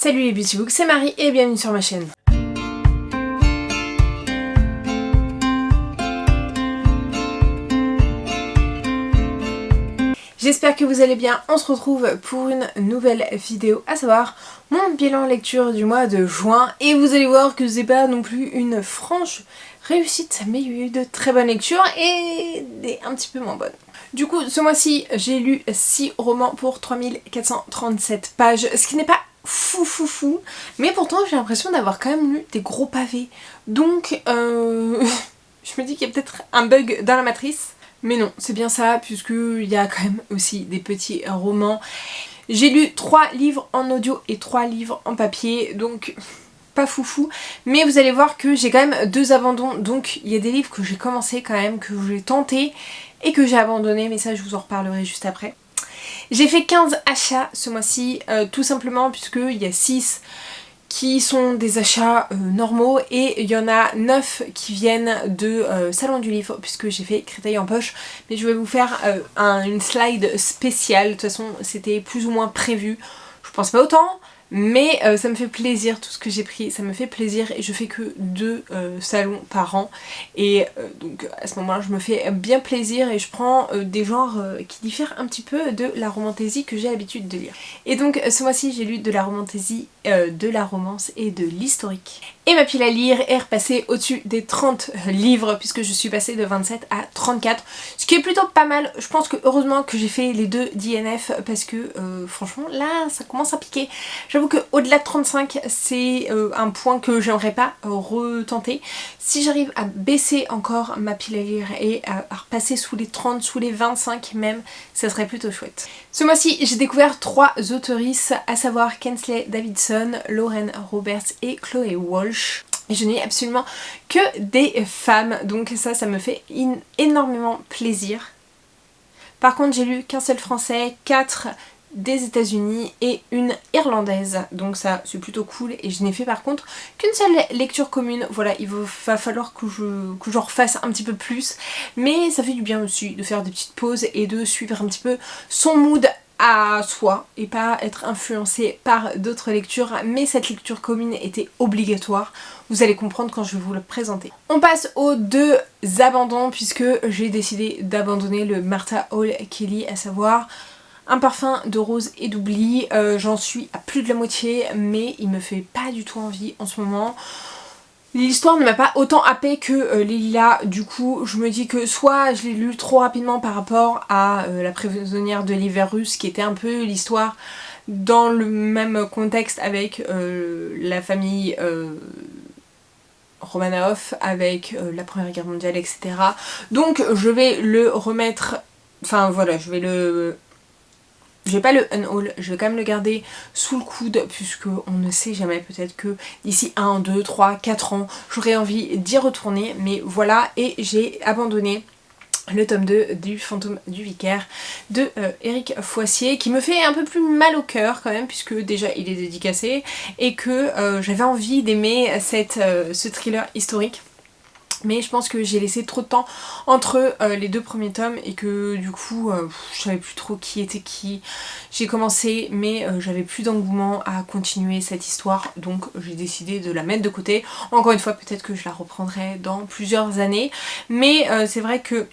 Salut les Beautybooks, c'est Marie et bienvenue sur ma chaîne. J'espère que vous allez bien, on se retrouve pour une nouvelle vidéo, à savoir mon bilan lecture du mois de juin. Et vous allez voir que c'est pas non plus une franche réussite, mais il y a eu de très bonnes lectures et des un petit peu moins bonnes. Du coup, ce mois-ci, j'ai lu 6 romans pour 3437 pages, ce qui n'est pas fou, mais pourtant j'ai l'impression d'avoir quand même lu des gros pavés. Donc, je me dis qu'il y a peut-être un bug dans la matrice. Mais non, c'est bien ça, puisqu'il y a quand même aussi des petits romans. J'ai lu 3 livres en audio et 3 livres en papier, donc pas foufou. Mais vous allez voir que j'ai quand même 2 abandons, donc il y a des livres que j'ai commencé quand même, que j'ai tenté et que j'ai abandonné, mais ça je vous en reparlerai juste après. J'ai fait 15 achats ce mois-ci, tout simplement puisqu'il y a 6 qui sont des achats normaux et il y en a 9 qui viennent de Salon du Livre puisque j'ai fait Créteil en poche, mais je vais vous faire une slide spéciale. De toute façon c'était plus ou moins prévu, je pense pas autant, mais ça me fait plaisir, tout ce que j'ai pris ça me fait plaisir et je fais que 2 salons par an et donc à ce moment là je me fais bien plaisir et je prends des genres qui diffèrent un petit peu de la romantaisie que j'ai l'habitude de lire. Et donc ce mois-ci j'ai lu de la romantaisie, de la romance et de l'historique. Et ma pile à lire est repassée au-dessus des 30 livres puisque je suis passée de 27 à 34, ce qui est plutôt pas mal. Je pense que heureusement que j'ai fait les 2 d'INF parce que franchement là ça commence à piquer. J'avoue que au-delà de 35 c'est un point que j'aimerais pas retenter. Si j'arrive à baisser encore ma pile à lire et à repasser sous les 30, sous les 25 même, ça serait plutôt chouette. Ce mois-ci j'ai découvert 3 auteurices, à savoir Kensley Davidson, Lauren Roberts et Chloé Walsh. Et je n'ai absolument que des femmes, donc ça me fait énormément plaisir. Par contre j'ai lu qu'un seul français, 4 des États-Unis et une irlandaise, donc ça c'est plutôt cool. Et je n'ai fait par contre qu'une seule lecture commune. Voilà, il va falloir que j'en refasse un petit peu plus, mais ça fait du bien aussi de faire des petites pauses et de suivre un petit peu son mood à soi et pas être influencé par d'autres lectures. Mais cette lecture commune était obligatoire, vous allez comprendre quand je vais vous le présenter. On passe aux 2 abandons puisque j'ai décidé d'abandonner le Martha Hall Kelly, à savoir Un parfum de rose et d'oubli. J'en suis à plus de la moitié mais il me fait pas du tout envie en ce moment. L'histoire ne m'a pas autant happée que les lilas, du coup je me dis que soit je l'ai lu trop rapidement par rapport à La prisonnière de l'hiver russe, qui était un peu l'histoire dans le même contexte avec la famille Romanov, avec la Première Guerre mondiale, etc. Donc je vais le remettre, enfin voilà, je vais pas le unhaul, je vais quand même le garder sous le coude puisque on ne sait jamais, peut-être que d'ici 1, 2, 3, 4 ans j'aurai envie d'y retourner, mais voilà. Et j'ai abandonné le tome 2 du Fantôme du Vicaire de Éric Foissier, qui me fait un peu plus mal au cœur quand même puisque déjà il est dédicacé et que j'avais envie d'aimer ce thriller historique. Mais je pense que j'ai laissé trop de temps entre les 2 premiers tomes et que du coup je savais plus trop qui était qui. J'ai commencé mais j'avais plus d'engouement à continuer cette histoire, donc j'ai décidé de la mettre de côté. Encore une fois peut-être que je la reprendrai dans plusieurs années, mais c'est vrai que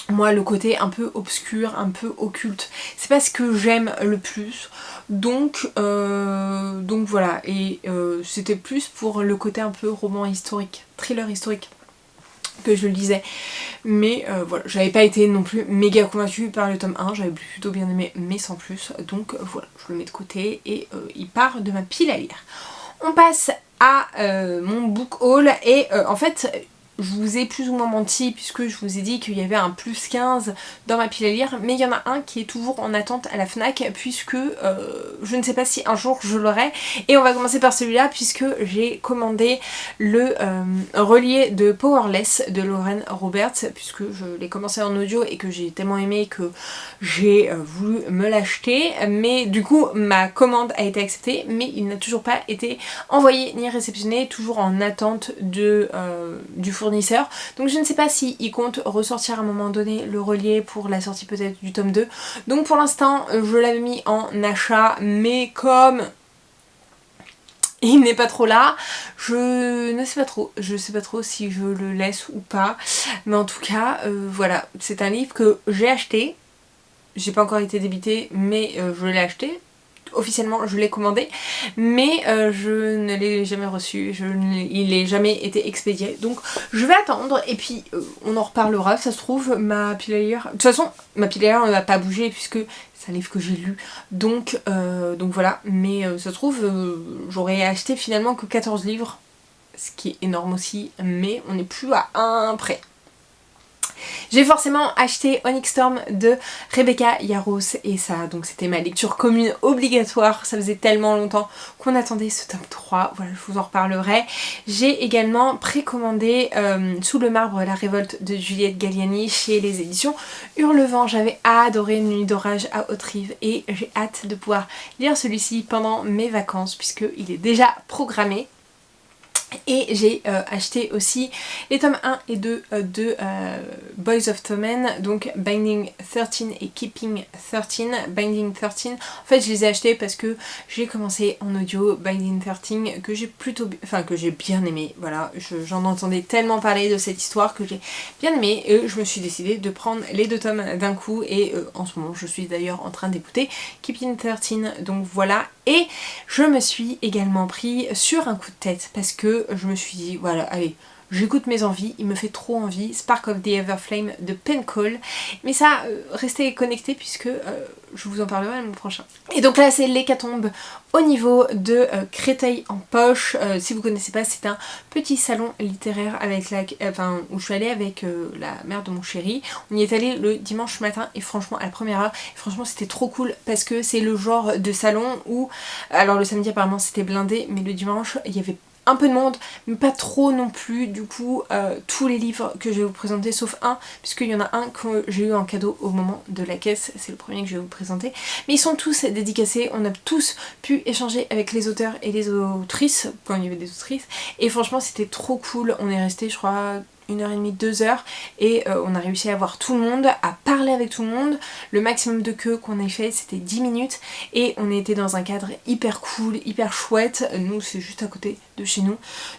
moi le côté un peu obscur, un peu occulte, c'est pas ce que j'aime le plus. Donc voilà, et c'était plus pour le côté un peu roman historique, thriller historique que je le lisais. Mais voilà, j'avais pas été non plus méga convaincue par le tome 1, j'avais plutôt bien aimé mais sans plus. Donc voilà, je le mets de côté et il part de ma pile à lire. On passe à mon book haul et en fait je vous ai plus ou moins menti puisque je vous ai dit qu'il y avait un plus 15 dans ma pile à lire, mais il y en a un qui est toujours en attente à la FNAC puisque je ne sais pas si un jour je l'aurai. Et on va commencer par celui-là puisque j'ai commandé le relié de Powerless de Lauren Roberts, puisque je l'ai commencé en audio et que j'ai tellement aimé que j'ai voulu me l'acheter. Mais du coup ma commande a été acceptée mais il n'a toujours pas été envoyé ni réceptionné, toujours en attente du fournisseur. Donc je ne sais pas s'il compte ressortir à un moment donné le relié pour la sortie peut-être du tome 2. Donc pour l'instant je l'avais mis en achat, mais comme il n'est pas trop là, je ne sais pas trop, je sais pas trop si je le laisse ou pas, mais en tout cas voilà, c'est un livre que j'ai acheté, j'ai pas encore été débitée mais je l'ai acheté. Officiellement je l'ai commandé mais je ne l'ai jamais reçu, il n'est jamais été expédié, donc je vais attendre et puis on en reparlera. Ça se trouve ma pile à lire, de toute façon ma pile à lire ne va pas bouger puisque c'est un livre que j'ai lu, donc voilà, mais ça se trouve j'aurais acheté finalement que 14 livres, ce qui est énorme aussi, mais on n'est plus à un près. J'ai forcément acheté Onyx Storm de Rebecca Yarros et ça, donc c'était ma lecture commune obligatoire. Ça faisait tellement longtemps qu'on attendait ce tome 3, voilà, je vous en reparlerai. J'ai également précommandé Sous le marbre, la révolte de Juliette Galliani chez les éditions Hurlevent. J'avais adoré Une nuit d'orage à Haute-Rive et j'ai hâte de pouvoir lire celui-ci pendant mes vacances puisqu'il est déjà programmé. Et j'ai acheté aussi les tomes 1 et 2 de Boys of Tommen, donc Binding 13 et Keeping 13. Binding 13, en fait je les ai achetés parce que j'ai commencé en audio Binding 13 que j'ai que j'ai bien aimé, voilà, j'en entendais tellement parler de cette histoire que j'ai bien aimé et je me suis décidée de prendre les 2 tomes d'un coup et en ce moment je suis d'ailleurs en train d'écouter Keeping 13, donc voilà. Et je me suis également pris sur un coup de tête parce que je me suis dit voilà, allez, j'écoute mes envies, il me fait trop envie, Spark of the Everflame de Pencall, mais ça, restez connectés puisque je vous en parlerai le mois prochain. Et donc là c'est l'hécatombe au niveau de Créteil en poche. Si vous connaissez pas, c'est un petit salon littéraire avec où je suis allée avec la mère de mon chéri. On y est allé le dimanche matin et franchement à la première heure, et franchement c'était trop cool parce que c'est le genre de salon où, alors le samedi apparemment c'était blindé, mais le dimanche il y avait un peu de monde, mais pas trop non plus. Du coup, tous les livres que je vais vous présenter, sauf un, puisqu'il y en a un que j'ai eu en cadeau au moment de la caisse, c'est le premier que je vais vous présenter, mais ils sont tous dédicacés, on a tous pu échanger avec les auteurs et les autrices, quand il y avait des autrices, et franchement c'était trop cool. On est resté, je crois, 1h30, 2h et on a réussi à voir tout le monde, à parler avec tout le monde. Le maximum de queue qu'on ait fait c'était 10 minutes et on était dans un cadre hyper cool, hyper chouette. Nous c'est juste à côté de chez nous,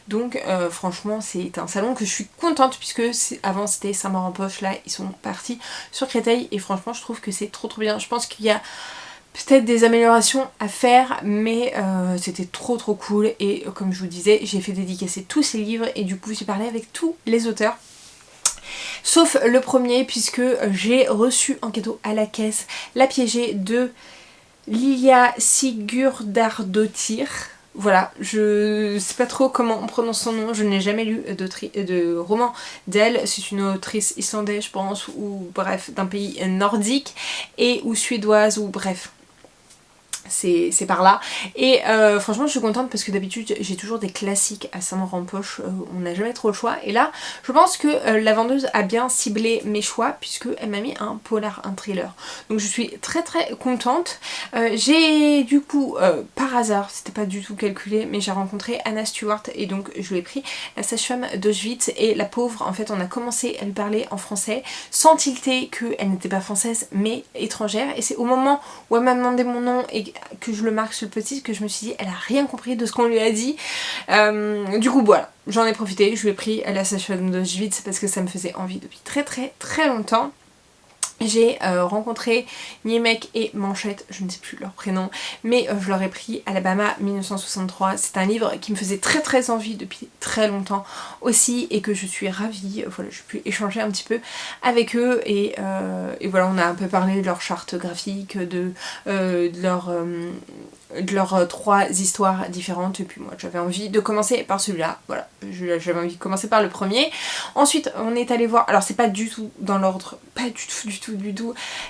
donc franchement c'est un salon que je suis contente puisque avant c'était Saint-Maur-en-Poche, là ils sont partis sur Créteil et franchement je trouve que c'est trop bien. Je pense qu'il y a peut-être des améliorations à faire, mais c'était trop cool et comme je vous disais, j'ai fait dédicacer tous ces livres et du coup j'ai parlé avec tous les auteurs. Sauf le premier puisque j'ai reçu en cadeau à la caisse La piégée de Lilia Sigurdardottir. Voilà, je sais pas trop comment on prononce son nom, je n'ai jamais lu de roman d'elle, c'est une autrice islandaise je pense, ou bref, d'un pays nordique, et ou suédoise, ou bref. C'est par là et franchement je suis contente parce que d'habitude j'ai toujours des classiques à Saint-Maur-en-Poche, on n'a jamais trop le choix et là je pense que la vendeuse a bien ciblé mes choix puisque elle m'a mis un polar, un thriller, donc je suis très contente. J'ai du coup par hasard, c'était pas du tout calculé, mais j'ai rencontré Anna Stewart et donc je lui ai pris La sage-femme d'Auschwitz et la pauvre en fait on a commencé à lui parler en français sans tilter qu'elle n'était pas française mais étrangère, et c'est au moment où elle m'a demandé mon nom et que je le marque sur le petit que je me suis dit elle a rien compris de ce qu'on lui a dit. Du coup voilà, j'en ai profité, je lui ai pris La sage-femme d'Auschwitz parce que ça me faisait envie depuis très longtemps. J'ai rencontré Niemek et Manchette, je ne sais plus leur prénom, mais je leur ai pris Alabama 1963. C'est un livre qui me faisait très envie depuis très longtemps aussi et que je suis ravie. Voilà, j'ai pu échanger un petit peu avec eux et voilà, on a un peu parlé de leur charte graphique, de leurs 3 histoires différentes, et puis moi j'avais envie de commencer par celui-là, voilà, j'avais envie de commencer par le premier. Ensuite on est allé voir, alors c'est pas du tout dans l'ordre, pas du tout,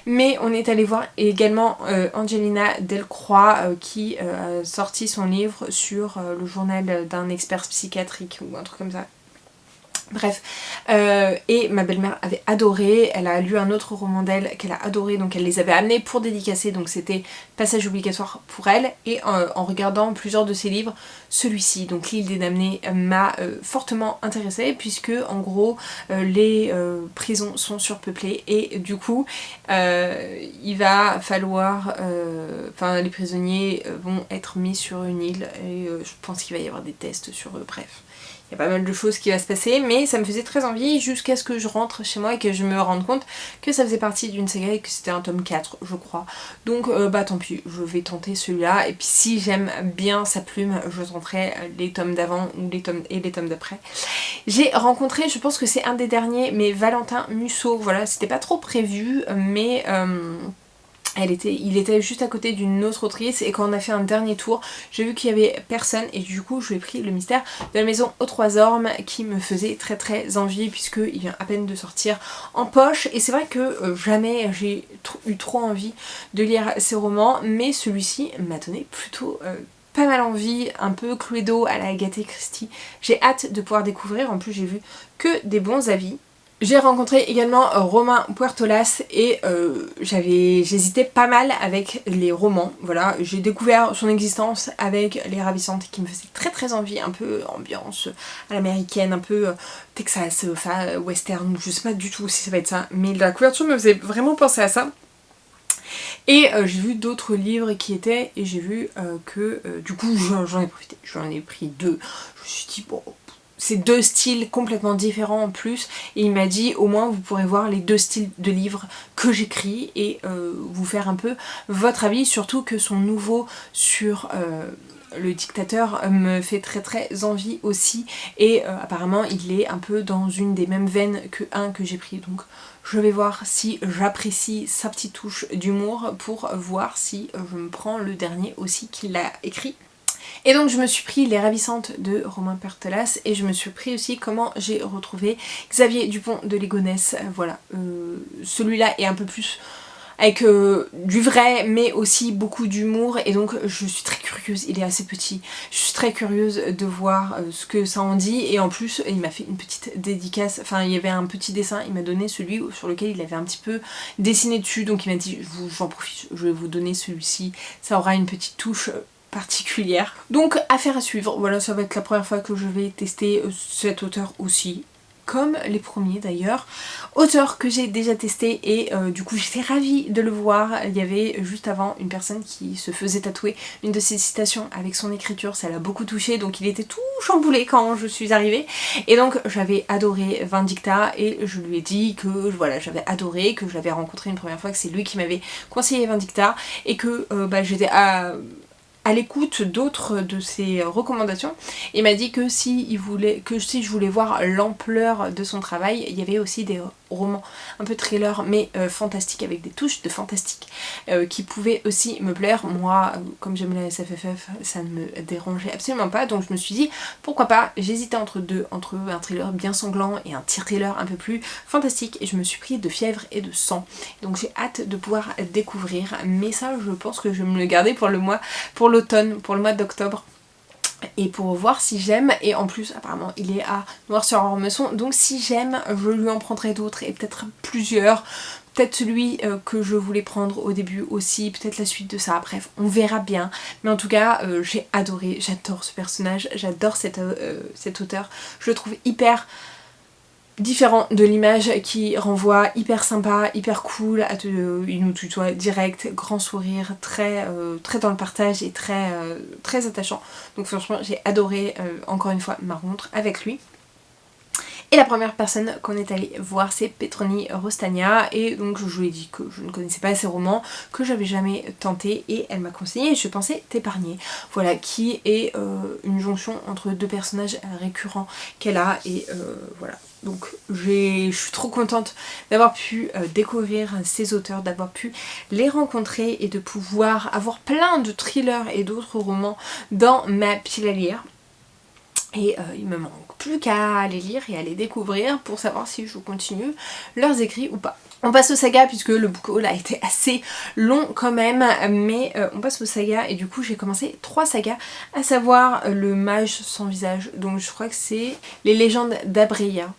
mais on est allé voir également Angelina Delcroix qui a sorti son livre sur le journal d'un expert psychiatrique ou un truc comme ça. Bref, et ma belle-mère avait adoré, elle a lu un autre roman d'elle qu'elle a adoré, donc elle les avait amenés pour dédicacer, donc c'était passage obligatoire pour elle, et en regardant plusieurs de ses livres, celui-ci, donc L'île des damnés, m'a fortement intéressée, puisque en gros les prisons sont surpeuplées, et du coup il va falloir, enfin les prisonniers vont être mis sur une île, et je pense qu'il va y avoir des tests sur eux, bref. Il y a pas mal de choses qui va se passer, mais ça me faisait très envie jusqu'à ce que je rentre chez moi et que je me rende compte que ça faisait partie d'une saga et que c'était un tome 4 je crois. Donc bah tant pis, je vais tenter celui-là, et puis si j'aime bien sa plume, je tenterai les tomes d'avant ou les tomes d'après. J'ai rencontré, je pense que c'est un des derniers, mais Valentin Musso, voilà, c'était pas trop prévu, mais il était juste à côté d'une autre autrice, et quand on a fait un dernier tour, j'ai vu qu'il y avait personne, et du coup je lui ai pris Le mystère de la maison aux trois ormes, qui me faisait très très envie puisqu'il vient à peine de sortir en poche, et c'est vrai que jamais j'ai eu trop envie de lire ces romans, mais celui-ci m'a donné plutôt pas mal envie, un peu Cluedo à la Agatha Christie. J'ai hâte de pouvoir découvrir, en plus j'ai vu que des bons avis. J'ai rencontré également Romain Puertolas, et j'hésitais pas mal avec les romans, voilà, j'ai découvert son existence avec Les Ravissantes qui me faisait très très envie, un peu ambiance à l'américaine, un peu Texas, enfin western, je sais pas du tout si ça va être ça, mais la couverture me faisait vraiment penser à ça. Et j'ai vu d'autres livres qui étaient, et j'ai vu que du coup j'en ai profité, j'en ai pris deux, je me suis dit bon, c'est deux styles complètement différents en plus, et il m'a dit au moins vous pourrez voir les deux styles de livres que j'écris et vous faire un peu votre avis, surtout que son nouveau sur le dictateur me fait très très envie aussi, et apparemment il est un peu dans une des mêmes veines que un que j'ai pris, donc je vais voir si j'apprécie sa petite touche d'humour pour voir si je me prends le dernier aussi qu'il a écrit. Et donc je me suis pris Les Ravissantes de Romain Puertolas, et je me suis pris aussi Comment j'ai retrouvé Xavier Dupont de Ligonnès, voilà. Celui-là est un peu plus avec du vrai, mais aussi beaucoup d'humour, et donc je suis très curieuse, il est assez petit, je suis très curieuse de voir ce que ça en dit, et en plus il m'a fait une petite dédicace, enfin il y avait un petit dessin, il m'a donné celui sur lequel il avait un petit peu dessiné dessus, donc il m'a dit j'en profite, je vais vous donner celui-ci, ça aura une petite touche particulière. Donc affaire à suivre, voilà, ça va être la première fois que je vais tester cet auteur aussi, comme les premiers d'ailleurs, auteur que j'ai déjà testé, et du coup j'étais ravie de le voir. Il y avait juste avant une personne qui se faisait tatouer une de ses citations avec son écriture, ça l'a beaucoup touché, donc il était tout chamboulé quand je suis arrivée, et donc j'avais adoré Vindicta, et je lui ai dit que voilà, j'avais adoré, que je l'avais rencontré une première fois, que c'est lui qui m'avait conseillé Vindicta, et que j'étais à l'écoute d'autres de ses recommandations. Il m'a dit que si je voulais voir l'ampleur de son travail, il y avait aussi des romans un peu thriller, mais fantastique, avec des touches de fantastique qui pouvaient aussi me plaire. Moi, comme j'aime la SFFF, ça ne me dérangeait absolument pas, donc je me suis dit pourquoi pas. J'hésitais entre un thriller bien sanglant et un thriller un peu plus fantastique, et je me suis pris De fièvre et de sang, donc j'ai hâte de pouvoir découvrir, mais ça je pense que je vais me le garder pour l'automne, pour le mois d'octobre, et pour voir si j'aime. Et en plus apparemment il est à Noir-sur-Ormesson, donc si j'aime je lui en prendrai d'autres, et peut-être plusieurs, peut-être celui que je voulais prendre au début aussi, peut-être la suite de ça, bref on verra bien, mais en tout cas j'ai adoré, j'adore ce personnage, j'adore cet auteur, je le trouve hyper différent de l'image qui renvoie, hyper sympa, hyper cool, il nous tutoie direct, grand sourire, très dans le partage, et très attachant. Donc franchement j'ai adoré encore une fois ma rencontre avec lui. Et la première personne qu'on est allé voir, c'est Petroni Rostagna, et donc je lui ai dit que je ne connaissais pas ses romans, que j'avais jamais tenté, et elle m'a conseillé Et je pensais t'épargner, voilà, qui est une jonction entre deux personnages récurrents qu'elle a, et voilà. Donc je suis trop contente d'avoir pu découvrir ces auteurs, d'avoir pu les rencontrer, et de pouvoir avoir plein de thrillers et d'autres romans dans ma pile à lire. Et il me manque plus qu'à les lire et à les découvrir pour savoir si je continue leurs écrits ou pas. On passe aux sagas, puisque le book haul a été assez long quand même, mais on passe aux sagas, et du coup j'ai commencé 3 sagas, à savoir Le Mage sans visage, donc je crois que c'est Les légendes d'Abreya.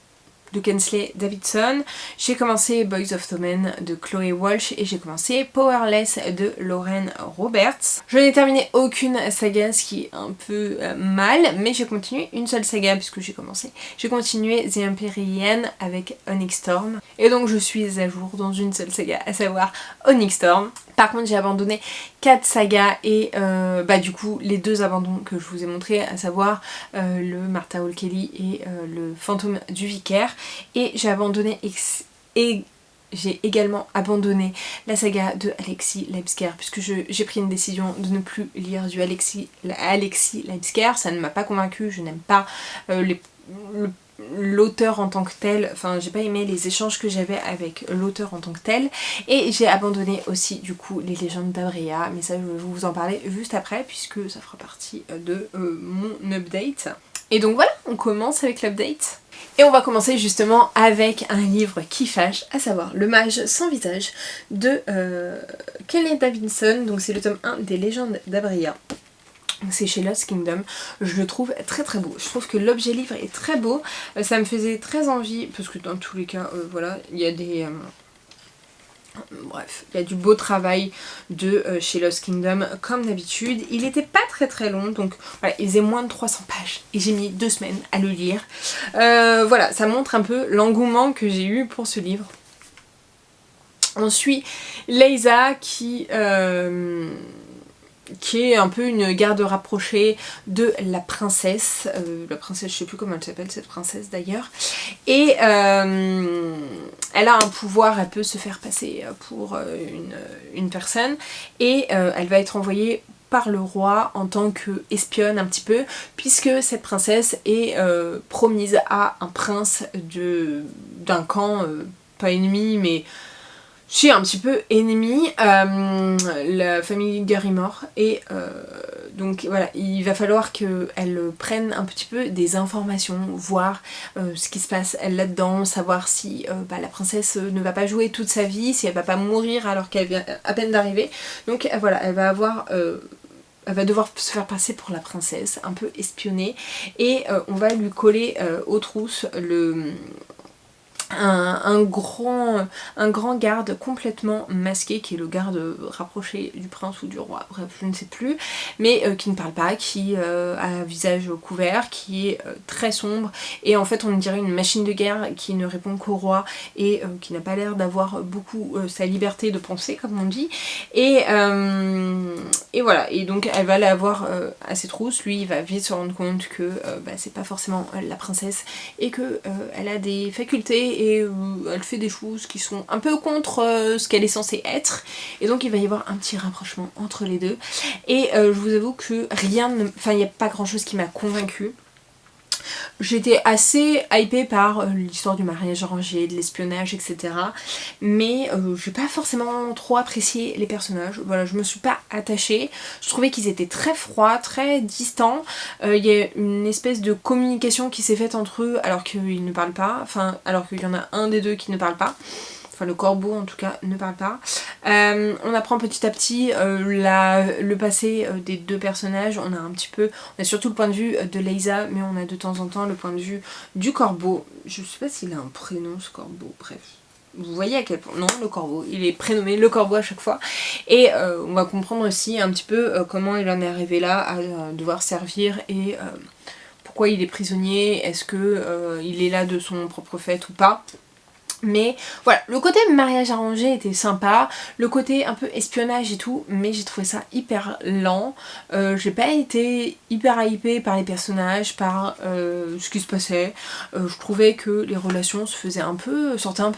de Kensley Davidson, j'ai commencé Boys of Tommen de Chloé Walsh et j'ai commencé Powerless de Lauren Roberts. Je n'ai terminé aucune saga, ce qui est un peu mal, mais j'ai continué une seule saga puisque j'ai commencé. J'ai continué The Empyrean avec Onyx Storm et donc je suis à jour dans une seule saga, à savoir Onyx Storm. Par contre j'ai abandonné 4 sagas et du coup les 2 abandons que je vous ai montrés, à savoir le Martha Hall Kelly et le Fantôme du Vicaire. Et j'ai abandonné j'ai également abandonné la saga de Alexis Libeskier puisque j'ai pris une décision de ne plus lire du Alexis Libeskier. Ça ne m'a pas convaincue, je n'aime pas l'auteur en tant que tel, enfin j'ai pas aimé les échanges que j'avais avec l'auteur en tant que tel, et j'ai abandonné aussi du coup les légendes d'Abria, mais ça je vais vous en parler juste après puisque ça fera partie de mon update. Et donc voilà, on commence avec l'update. Et on va commencer justement avec un livre qui fâche, à savoir Le Mage sans visage de Kensley Davidson, donc c'est le tome 1 des légendes d'Abria. C'est chez Lost Kingdom, je le trouve très très beau. Je trouve que l'objet livre est très beau, ça me faisait très envie, parce que dans tous les cas, voilà, il y a des... bref, il y a du beau travail de chez Lost Kingdom comme d'habitude. Il n'était pas très très long, donc voilà, il faisait moins de 300 pages et j'ai mis 2 semaines à le lire. Voilà, ça montre un peu l'engouement que j'ai eu pour ce livre. On suit Leisa qui est un peu une garde rapprochée de la princesse. Je sais plus comment elle s'appelle cette princesse d'ailleurs. Et elle a un pouvoir, elle peut se faire passer pour une personne. Et elle va être envoyée par le roi en tant qu'espionne un petit peu, puisque cette princesse est promise à un prince d'un camp, pas ennemi mais... Je suis un petit peu ennemie, la famille Garrymore, et donc voilà, il va falloir qu'elle prenne un petit peu des informations, voir ce qui se passe là-dedans, savoir si la princesse ne va pas jouer toute sa vie, si elle va pas mourir alors qu'elle vient à peine d'arriver. Donc voilà, elle va devoir se faire passer pour la princesse, un peu espionnée, et on va lui coller aux trousses un grand garde complètement masqué qui est le garde rapproché du prince ou du roi, bref je ne sais plus, mais qui ne parle pas, qui a un visage couvert, qui est très sombre et en fait on dirait une machine de guerre qui ne répond qu'au roi et qui n'a pas l'air d'avoir beaucoup sa liberté de penser comme on dit, et voilà, et donc elle va l'avoir à ses trousses. Lui il va vite se rendre compte que c'est pas forcément la princesse et que elle a des facultés et elle fait des choses qui sont un peu contre ce qu'elle est censée être, et donc il va y avoir un petit rapprochement entre les deux, et je vous avoue que il n'y a pas grand chose qui m'a convaincue. J'étais assez hypée par l'histoire du mariage arrangé, de l'espionnage, etc. Mais j'ai pas forcément trop apprécié les personnages. Voilà, je me suis pas attachée. Je trouvais qu'ils étaient très froids, très distants. Il y a une espèce de communication qui s'est faite entre eux alors qu'ils ne parlent pas. Enfin, alors qu'il y en a un des deux qui ne parle pas. Enfin le corbeau en tout cas ne parle pas. On apprend petit à petit le passé des deux personnages. On a surtout le point de vue de Leisa, mais on a de temps en temps le point de vue du corbeau. Je sais pas s'il a un prénom ce corbeau, bref. Vous voyez à quel point... Non, le corbeau, il est prénommé le corbeau à chaque fois. Et on va comprendre aussi un petit peu comment il en est arrivé là à devoir servir et pourquoi il est prisonnier, est-ce que il est là de son propre fait ou pas. Mais voilà, le côté mariage arrangé était sympa, le côté un peu espionnage et tout, mais j'ai trouvé ça hyper lent. J'ai pas été hyper hypée par les personnages, par ce qui se passait. Je trouvais que les relations sortaient un peu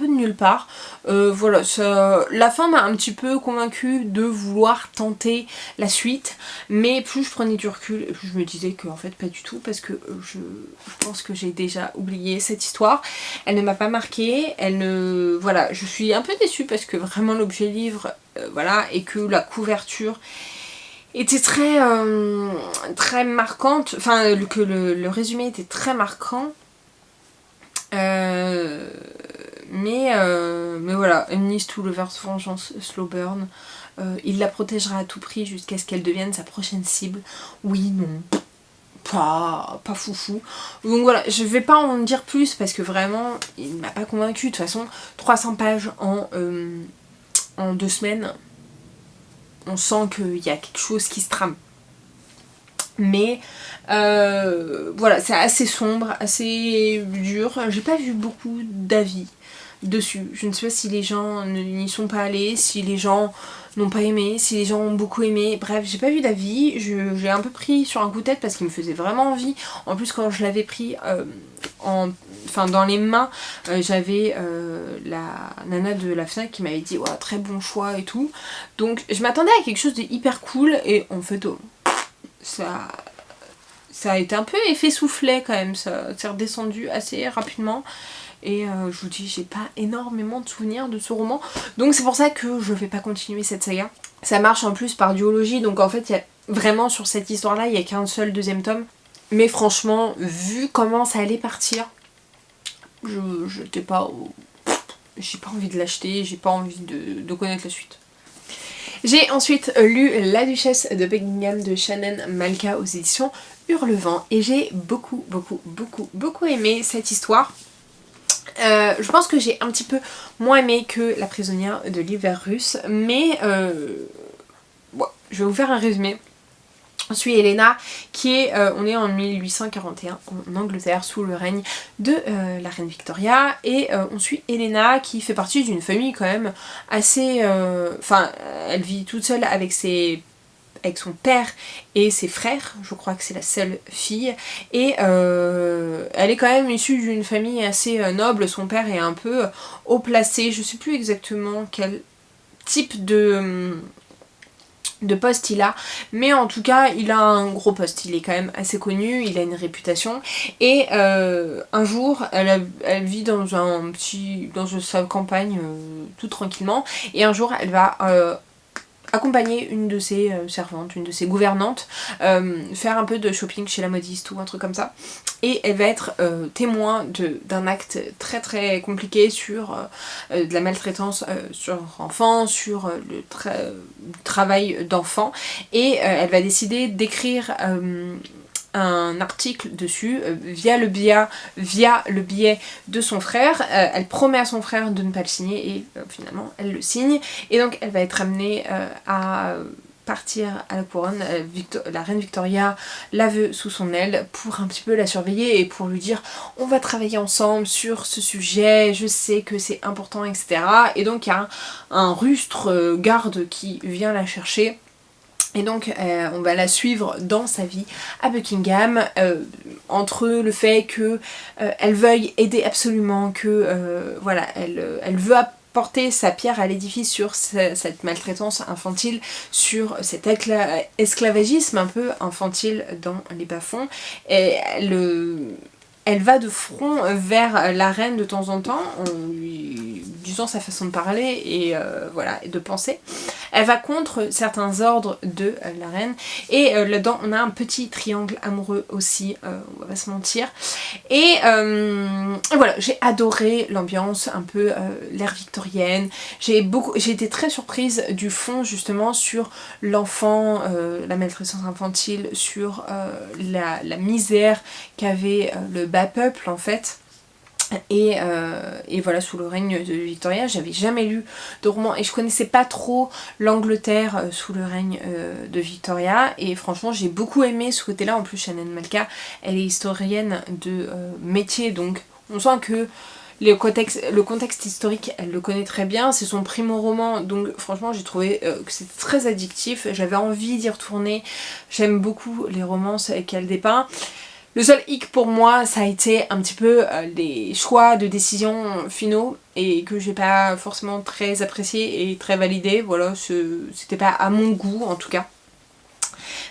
de nulle part. Voilà, la fin m'a un petit peu convaincue de vouloir tenter la suite, mais plus je prenais du recul, plus je me disais que en fait pas du tout, parce que je pense que j'ai déjà oublié cette histoire. Elle ne m'a pas marquée, voilà, je suis un peu déçue parce que vraiment l'objet livre, voilà, et que la couverture était très marquante, enfin que le résumé était très marquant, mais voilà, Enemies to Lovers Vengeance Slow Burn, il la protégera à tout prix jusqu'à ce qu'elle devienne sa prochaine cible. Oui, non. pas foufou. Donc voilà, je vais pas en dire plus parce que vraiment il m'a pas convaincu. De toute façon 300 pages en 2 semaines, on sent qu'il y a quelque chose qui se trame. Mais voilà, c'est assez sombre, assez dur. J'ai pas vu beaucoup d'avis dessus. Je ne sais pas si les gens n'y sont pas allés, si les gens n'ont pas aimé, si les gens ont beaucoup aimé. Bref, j'ai pas vu d'avis. J'ai un peu pris sur un coup de tête parce qu'il me faisait vraiment envie. En plus, quand je l'avais pris dans les mains, j'avais la nana de la FNAC qui m'avait dit ouais, très bon choix et tout. Donc je m'attendais à quelque chose de hyper cool et en fait ça a été un peu effet soufflet quand même, ça s'est redescendu assez rapidement. Et je vous dis, j'ai pas énormément de souvenirs de ce roman. Donc c'est pour ça que je vais pas continuer cette saga. Ça marche en plus par duologie, donc en fait, il y a vraiment sur cette histoire-là, il n'y a qu'un seul deuxième tome. Mais franchement, vu comment ça allait partir, j'ai pas envie de l'acheter, j'ai pas envie de connaître la suite. J'ai ensuite lu La Duchesse de Buckingham de Shannon Malka aux éditions Hurlevent et j'ai beaucoup aimé cette histoire. Je pense que j'ai un petit peu moins aimé que La Prisonnière de l'hiver russe, mais bon, je vais vous faire un résumé. On suit Helena qui est, on est en 1841 en Angleterre sous le règne de la reine Victoria et on suit Helena qui fait partie d'une famille quand même assez... Enfin, elle vit toute seule avec son père et ses frères, je crois que c'est la seule fille, et elle est quand même issue d'une famille assez noble, son père est un peu haut placé, je sais plus exactement quel type de poste il a, mais en tout cas il a un gros poste, il est quand même assez connu, il a une réputation, et un jour elle vit dans sa campagne tout tranquillement, et un jour elle va accompagner une de ses servantes, une de ses gouvernantes, faire un peu de shopping chez la modiste ou un truc comme ça. Et elle va être témoin d'un acte très très compliqué sur de la maltraitance sur enfants, sur le travail d'enfants. Et elle va décider d'écrire un article dessus via le biais de son frère. Elle promet à son frère de ne pas le signer et finalement elle le signe, et donc elle va être amenée à partir à la couronne. La reine Victoria la veut sous son aile pour un petit peu la surveiller et pour lui dire on va travailler ensemble sur ce sujet, je sais que c'est important, etc. Et donc il y a un rustre garde qui vient la chercher. Et donc on va la suivre dans sa vie à Buckingham, entre le fait que elle veuille aider absolument, que voilà, elle veut apporter sa pierre à l'édifice sur cette maltraitance infantile, sur cet esclavagisme un peu infantile dans les bas-fonds. Et elle va de front vers la reine de temps en temps, en lui disant sa façon de parler et voilà, et de penser. Elle va contre certains ordres de la reine, et là-dedans on a un petit triangle amoureux aussi, on va pas se mentir. Et voilà, j'ai adoré l'ambiance, un peu l'ère victorienne. J'ai été très surprise du fond justement sur l'enfant, la maltraitance infantile, sur la misère qu'avait le bas peuple en fait. Et voilà, sous le règne de Victoria, j'avais jamais lu de roman et je connaissais pas trop l'Angleterre sous le règne de Victoria, et franchement j'ai beaucoup aimé ce côté là. En plus Shannon Malka, elle est historienne de métier, donc on sent que le contexte historique elle le connaît très bien, c'est son primo roman, donc franchement j'ai trouvé que c'était très addictif, j'avais envie d'y retourner. J'aime beaucoup les romances qu'elle dépeint. Le seul hic pour moi, ça a été un petit peu les choix de décision finaux et que j'ai pas forcément très apprécié et très validé. Voilà, c'était pas à mon goût en tout cas.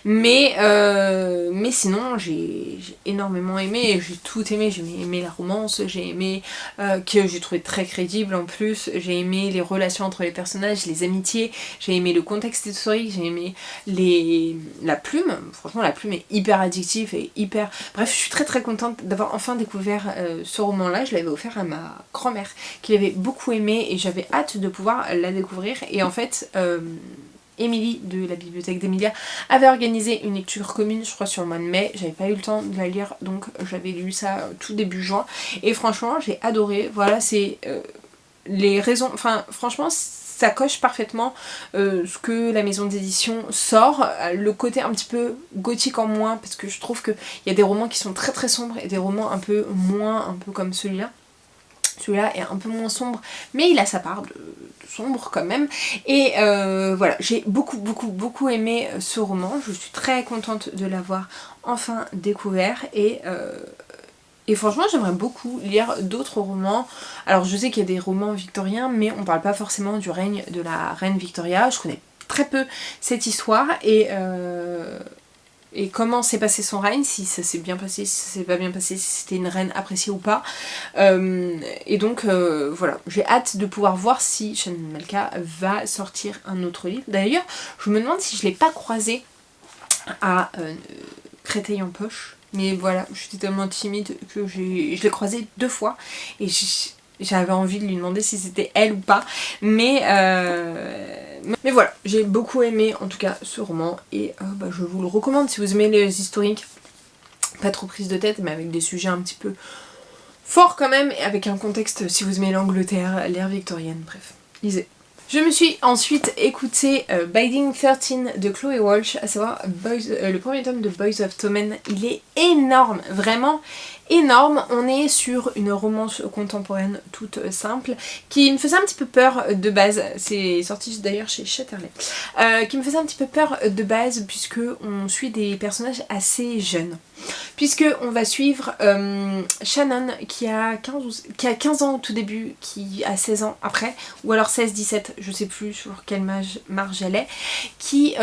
Mais sinon j'ai énormément aimé, j'ai tout aimé, j'ai aimé la romance, j'ai aimé que j'ai trouvé très crédible en plus, j'ai aimé les relations entre les personnages, les amitiés, j'ai aimé le contexte historique, j'ai aimé la plume. Franchement la plume est hyper addictive et hyper... Bref, je suis très très contente d'avoir enfin découvert ce roman là. Je l'avais offert à ma grand-mère qui l'avait beaucoup aimé et j'avais hâte de pouvoir la découvrir, et en fait Émilie de la bibliothèque d'Emilia avait organisé une lecture commune, je crois sur le mois de mai. J'avais pas eu le temps de la lire, donc j'avais lu ça tout début juin. Et franchement, j'ai adoré. Voilà, c'est les raisons... Enfin, franchement, ça coche parfaitement ce que la maison d'édition sort. Le côté un petit peu gothique en moins, parce que je trouve qu'il y a des romans qui sont très très sombres et des romans un peu moins, un peu comme celui-là. Celui-là est un peu moins sombre, mais il a sa part de sombre quand même. Et voilà, j'ai beaucoup aimé ce roman. Je suis très contente de l'avoir enfin découvert. Et franchement, j'aimerais beaucoup lire d'autres romans. Alors je sais qu'il y a des romans victoriens, mais on parle pas forcément du règne de la reine Victoria. Je connais très peu cette histoire et comment s'est passé son règne, si ça s'est bien passé, si ça s'est pas bien passé, si c'était une reine appréciée ou pas. Et donc voilà, j'ai hâte de pouvoir voir si Shannon Malka va sortir un autre livre. D'ailleurs, je me demande si je l'ai pas croisé à Créteil en poche. Mais voilà, j'étais tellement timide que je l'ai croisée 2 fois et j'avais envie de lui demander si c'était elle ou pas. Mais voilà, j'ai beaucoup aimé en tout cas ce roman et je vous le recommande si vous aimez les historiques. Pas trop prise de tête mais avec des sujets un petit peu forts quand même et avec un contexte, si vous aimez l'Angleterre, l'ère victorienne, bref, lisez. Je me suis ensuite écouté Binding 13 de Chloé Walsh, à savoir le premier tome de Boys of Tommen. Il est énorme, vraiment énorme. On est sur une romance contemporaine toute simple qui me faisait un petit peu peur de base. C'est sorti d'ailleurs chez Chatterley. Qui me faisait un petit peu peur de base puisque on suit des personnages assez jeunes. Puisque on va suivre Shannon qui a 15 ans au tout début, qui a 16 ans après, ou alors 16-17, je sais plus sur quelle marge elle est, qui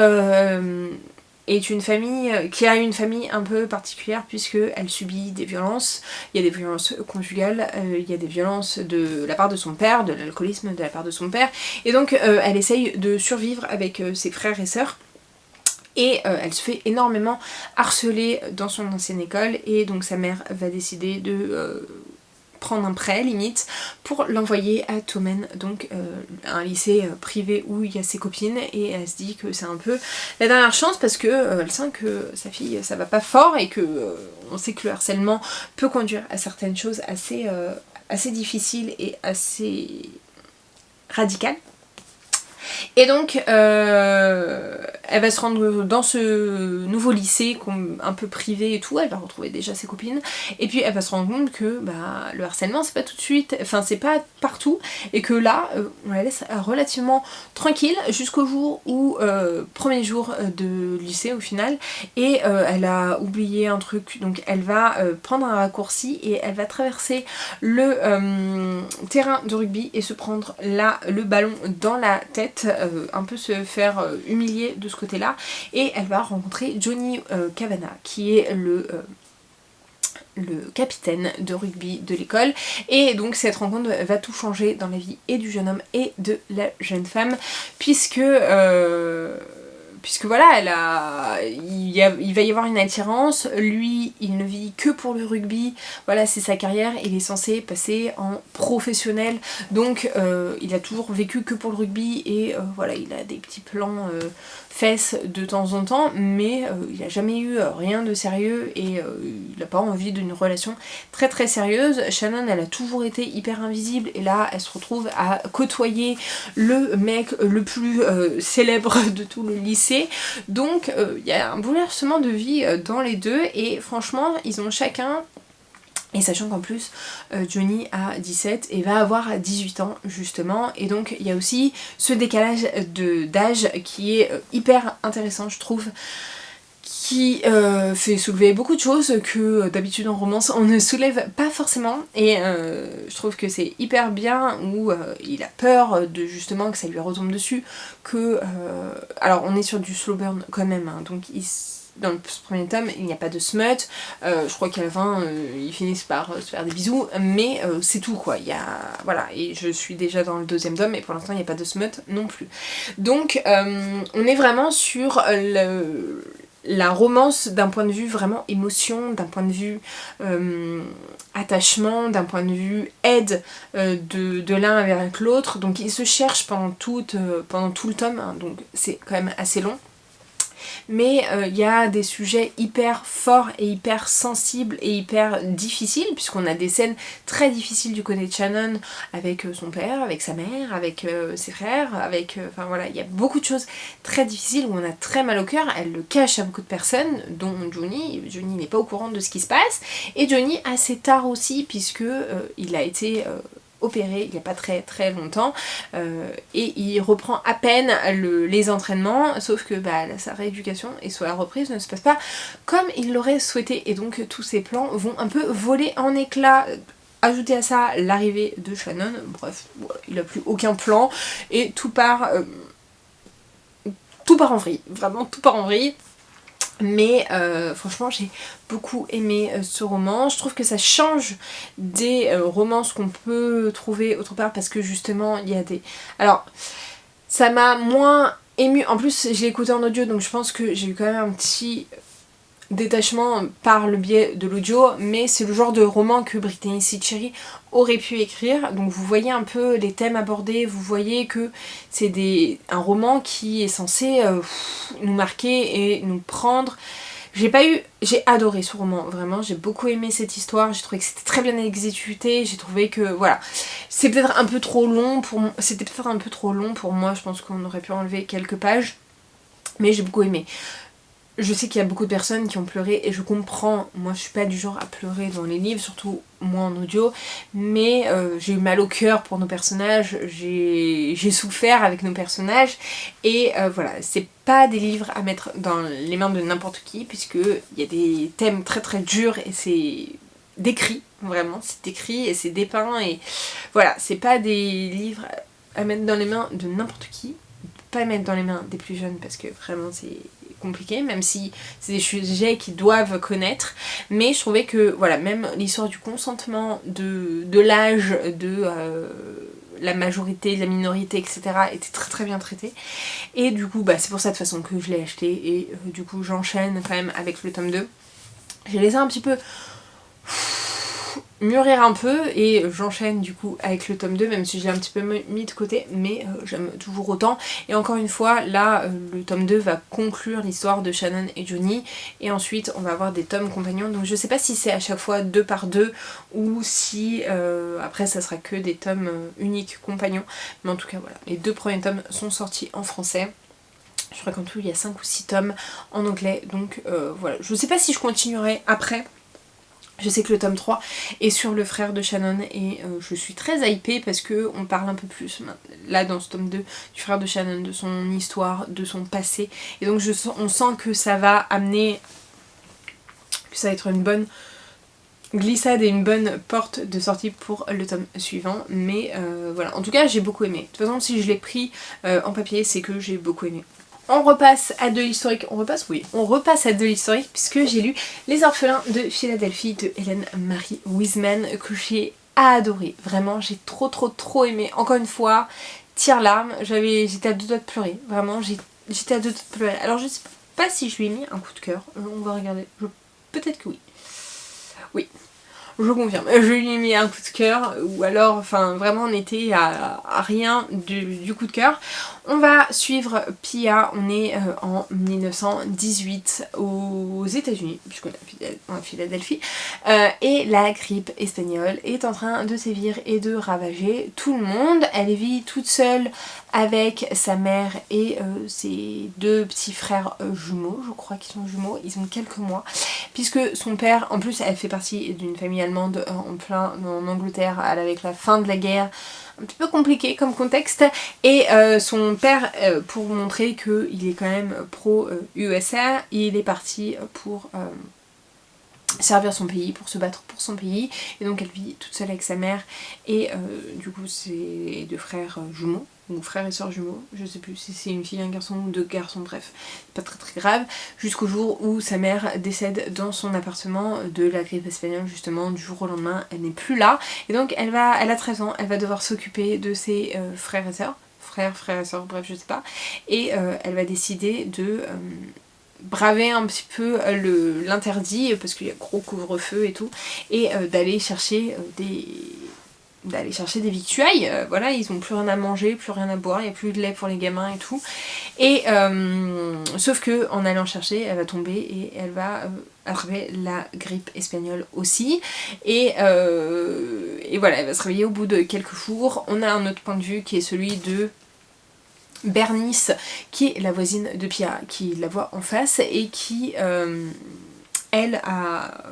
est une famille qui a une famille un peu particulière puisque elle subit des violences. Il y a des violences conjugales, il y a des violences de la part de son père, de l'alcoolisme de la part de son père, et donc elle essaye de survivre avec ses frères et sœurs. Et elle se fait énormément harceler dans son ancienne école et donc sa mère va décider de prendre un prêt limite pour l'envoyer à Tommen, donc un lycée privé où il y a ses copines, et elle se dit que c'est un peu la dernière chance parce que elle sent que sa fille ça va pas fort et que on sait que le harcèlement peut conduire à certaines choses assez difficiles et assez radicales. Et donc elle va se rendre dans ce nouveau lycée un peu privé et tout, elle va retrouver déjà ses copines et puis elle va se rendre compte que le harcèlement c'est pas tout de suite, enfin c'est pas partout et que là on la laisse relativement tranquille jusqu'au jour où premier jour de lycée au final, et elle a oublié un truc, donc elle va prendre un raccourci et elle va traverser le terrain de rugby et se prendre là le ballon dans la tête, un peu se faire humilier de ce côté là, et elle va rencontrer Johnny Kavanagh qui est le capitaine de rugby de l'école, et donc cette rencontre va tout changer dans la vie et du jeune homme et de la jeune femme puisque voilà, il va y avoir une attirance, lui il ne vit que pour le rugby, voilà c'est sa carrière, il est censé passer en professionnel, donc il a toujours vécu que pour le rugby et voilà il a des petits plans fesses de temps en temps, mais il n'a jamais eu rien de sérieux et il n'a pas envie d'une relation très très sérieuse. Shannon elle a toujours été hyper invisible et là elle se retrouve à côtoyer le mec le plus célèbre de tout le lycée, donc il y a un bouleversement de vie dans les deux et franchement ils ont chacun. Et sachant qu'en plus Johnny a 17 et va avoir 18 ans justement, et donc il y a aussi ce décalage d'âge qui est hyper intéressant je trouve, qui fait soulever beaucoup de choses que d'habitude en romance on ne soulève pas forcément, et je trouve que c'est hyper bien où il a peur de justement que ça lui retombe dessus, que alors on est sur du slow burn quand même hein, donc dans le premier tome il n'y a pas de smut, je crois qu'à la fin ils finissent par se faire des bisous, mais c'est tout quoi, il y a voilà, et je suis déjà dans le deuxième tome et pour l'instant il n'y a pas de smut non plus, donc on est vraiment sur la romance d'un point de vue vraiment émotion, d'un point de vue attachement, d'un point de vue aide de l'un avec l'autre. Donc ils se cherchent pendant tout le tome, hein, donc c'est quand même assez long. Mais il y a des sujets hyper forts et hyper sensibles et hyper difficiles, puisqu'on a des scènes très difficiles du côté de Shannon avec son père, avec sa mère, avec ses frères, enfin voilà, il y a beaucoup de choses très difficiles où on a très mal au cœur. Elle le cache à beaucoup de personnes, dont Johnny. Johnny n'est pas au courant de ce qui se passe, et Johnny assez tard aussi, puisque il a été opéré il n'y a pas très très longtemps et il reprend à peine les entraînements, sauf que sa rééducation et sa reprise ne se passe pas comme il l'aurait souhaité, et donc tous ses plans vont un peu voler en éclats. Ajouter à ça l'arrivée de Shannon, bref, il n'a plus aucun plan et tout part en vrille, vraiment tout part en vrille. Mais franchement j'ai beaucoup aimé ce roman. Je trouve que ça change des romances qu'on peut trouver autre part, parce que justement il y a des... Alors ça m'a moins ému, en plus je l'ai écouté en audio, donc je pense que j'ai eu quand même un petit détachement par le biais de l'audio, mais c'est le genre de roman que Brittany C. Cherry aurait pu écrire. Donc vous voyez un peu les thèmes abordés, vous voyez que c'est un roman qui est censé nous marquer et nous prendre. J'ai adoré ce roman, vraiment, j'ai beaucoup aimé cette histoire, j'ai trouvé que c'était très bien exécuté, j'ai trouvé que, voilà, c'est peut-être un peu trop long pour moi, je pense qu'on aurait pu enlever quelques pages, mais j'ai beaucoup aimé. Je sais qu'il y a beaucoup de personnes qui ont pleuré et je comprends, moi je suis pas du genre à pleurer dans les livres, surtout moi en audio, mais j'ai eu mal au cœur pour nos personnages, j'ai souffert avec nos personnages, et voilà, c'est pas des livres à mettre dans les mains de n'importe qui, puisque il y a des thèmes très très durs et c'est décrit, vraiment, c'est décrit et c'est dépeint, et voilà, c'est pas des livres à mettre dans les mains de n'importe qui, pas mettre dans les mains des plus jeunes parce que vraiment c'est compliqué, même si c'est des sujets qu'ils doivent connaître, mais je trouvais que voilà, même l'histoire du consentement, de l'âge, de la majorité, de la minorité, etc. était très très bien traitée, et du coup c'est pour ça de toute façon que je l'ai acheté, et du coup j'enchaîne quand même avec le tome 2. J'ai laissé un petit peu mûrir un peu et j'enchaîne du coup avec le tome 2, même si je l'ai un petit peu mis de côté, mais j'aime toujours autant. Et encore une fois, là le tome 2 va conclure l'histoire de Shannon et Johnny, et ensuite on va avoir des tomes compagnons, donc je sais pas si c'est à chaque fois 2 par 2 ou si après ça sera que des tomes uniques compagnons, mais en tout cas voilà, les 2 premiers tomes sont sortis en français. Je crois qu'en tout il y a 5 ou 6 tomes en anglais, donc voilà, je sais pas si je continuerai après. Je sais que le tome 3 est sur le frère de Shannon, et je suis très hypée parce que on parle un peu plus là dans ce tome 2 du frère de Shannon, de son histoire, de son passé, et donc on sent que ça va amener, que ça va être une bonne glissade et une bonne porte de sortie pour le tome suivant, mais voilà, en tout cas j'ai beaucoup aimé. De toute façon si je l'ai pris en papier, c'est que j'ai beaucoup aimé. On repasse à de l'historique, on repasse à de l'historique, puisque j'ai lu Les Orphelins de Philadelphie de Hélène Marie Wiseman, que j'ai adoré. Vraiment, j'ai trop aimé. Encore une fois, tire-larme, j'étais à deux doigts de pleurer. Vraiment, j'étais à deux doigts de pleurer. Alors je sais pas si je lui ai mis un coup de cœur, on va regarder. Peut-être que oui. Oui. Je confirme, je lui ai mis un coup de cœur, ou alors, enfin vraiment on était à rien du coup de cœur. On va suivre Pia, on est en 1918 aux États-Unis, puisqu'on est à Philadelphie, et la grippe espagnole est en train de sévir et de ravager tout le monde. Elle vit toute seule avec sa mère et ses 2 petits frères jumeaux, je crois qu'ils sont jumeaux, ils ont quelques mois, puisque son père, en plus elle fait partie d'une famille allemande en Angleterre, avec la fin de la guerre, un petit peu compliqué comme contexte, et son père, pour montrer qu'il est quand même pro-USA, il est parti pour servir son pays, pour se battre pour son pays, et donc elle vit toute seule avec sa mère et du coup ses 2 frères jumeaux, ou frères et sœurs jumeaux, je sais plus si c'est une fille, un garçon ou 2 garçons, bref, pas très grave, jusqu'au jour où sa mère décède dans son appartement de la grippe espagnole, justement, du jour au lendemain, elle n'est plus là, et donc elle a 13 ans, elle va devoir s'occuper de ses frères et sœurs, frères et sœurs, bref je sais pas, et elle va décider de braver un petit peu l'interdit parce qu'il y a gros couvre-feu et tout, et d'aller chercher des victuailles. Voilà, ils ont plus rien à manger, plus rien à boire, il n'y a plus de lait pour les gamins et tout. Et sauf que en allant chercher, elle va tomber et elle va attraper la grippe espagnole aussi. Et voilà, elle va se réveiller au bout de quelques jours. On a un autre point de vue qui est celui de Bernice, qui est la voisine de Pia, qui la voit en face et qui elle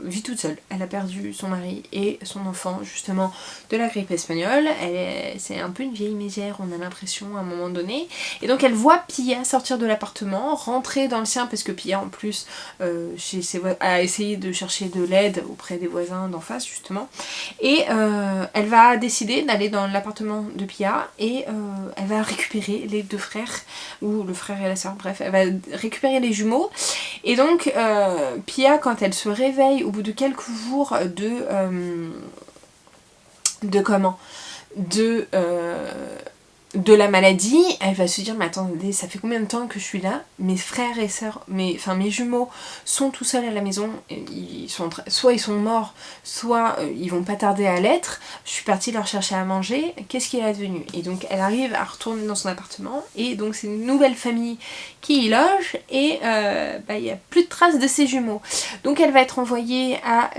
vit toute seule. Elle a perdu son mari et son enfant justement de la grippe espagnole. C'est un peu une vieille mégère, on a l'impression à un moment donné. Et donc elle voit Pia sortir de l'appartement, rentrer dans le sien parce que Pia en plus a essayé de chercher de l'aide auprès des voisins d'en face justement. Et elle va décider d'aller dans l'appartement de Pia et elle va récupérer les deux frères, ou le frère et la soeur, bref, elle va récupérer les jumeaux. Et donc Pia, quand elle se réveille au bout de quelques jours de la maladie, elle va se dire mais attendez, ça fait combien de temps que je suis là, mes frères et sœurs, mes jumeaux sont tout seuls à la maison, soit ils sont morts, soit ils vont pas tarder à l'être, je suis partie leur chercher à manger, qu'est-ce qui est advenu? Et donc elle arrive à retourner dans son appartement, et donc c'est une nouvelle famille qui y loge, et il n'y a plus de traces de ses jumeaux. Donc elle va être envoyée à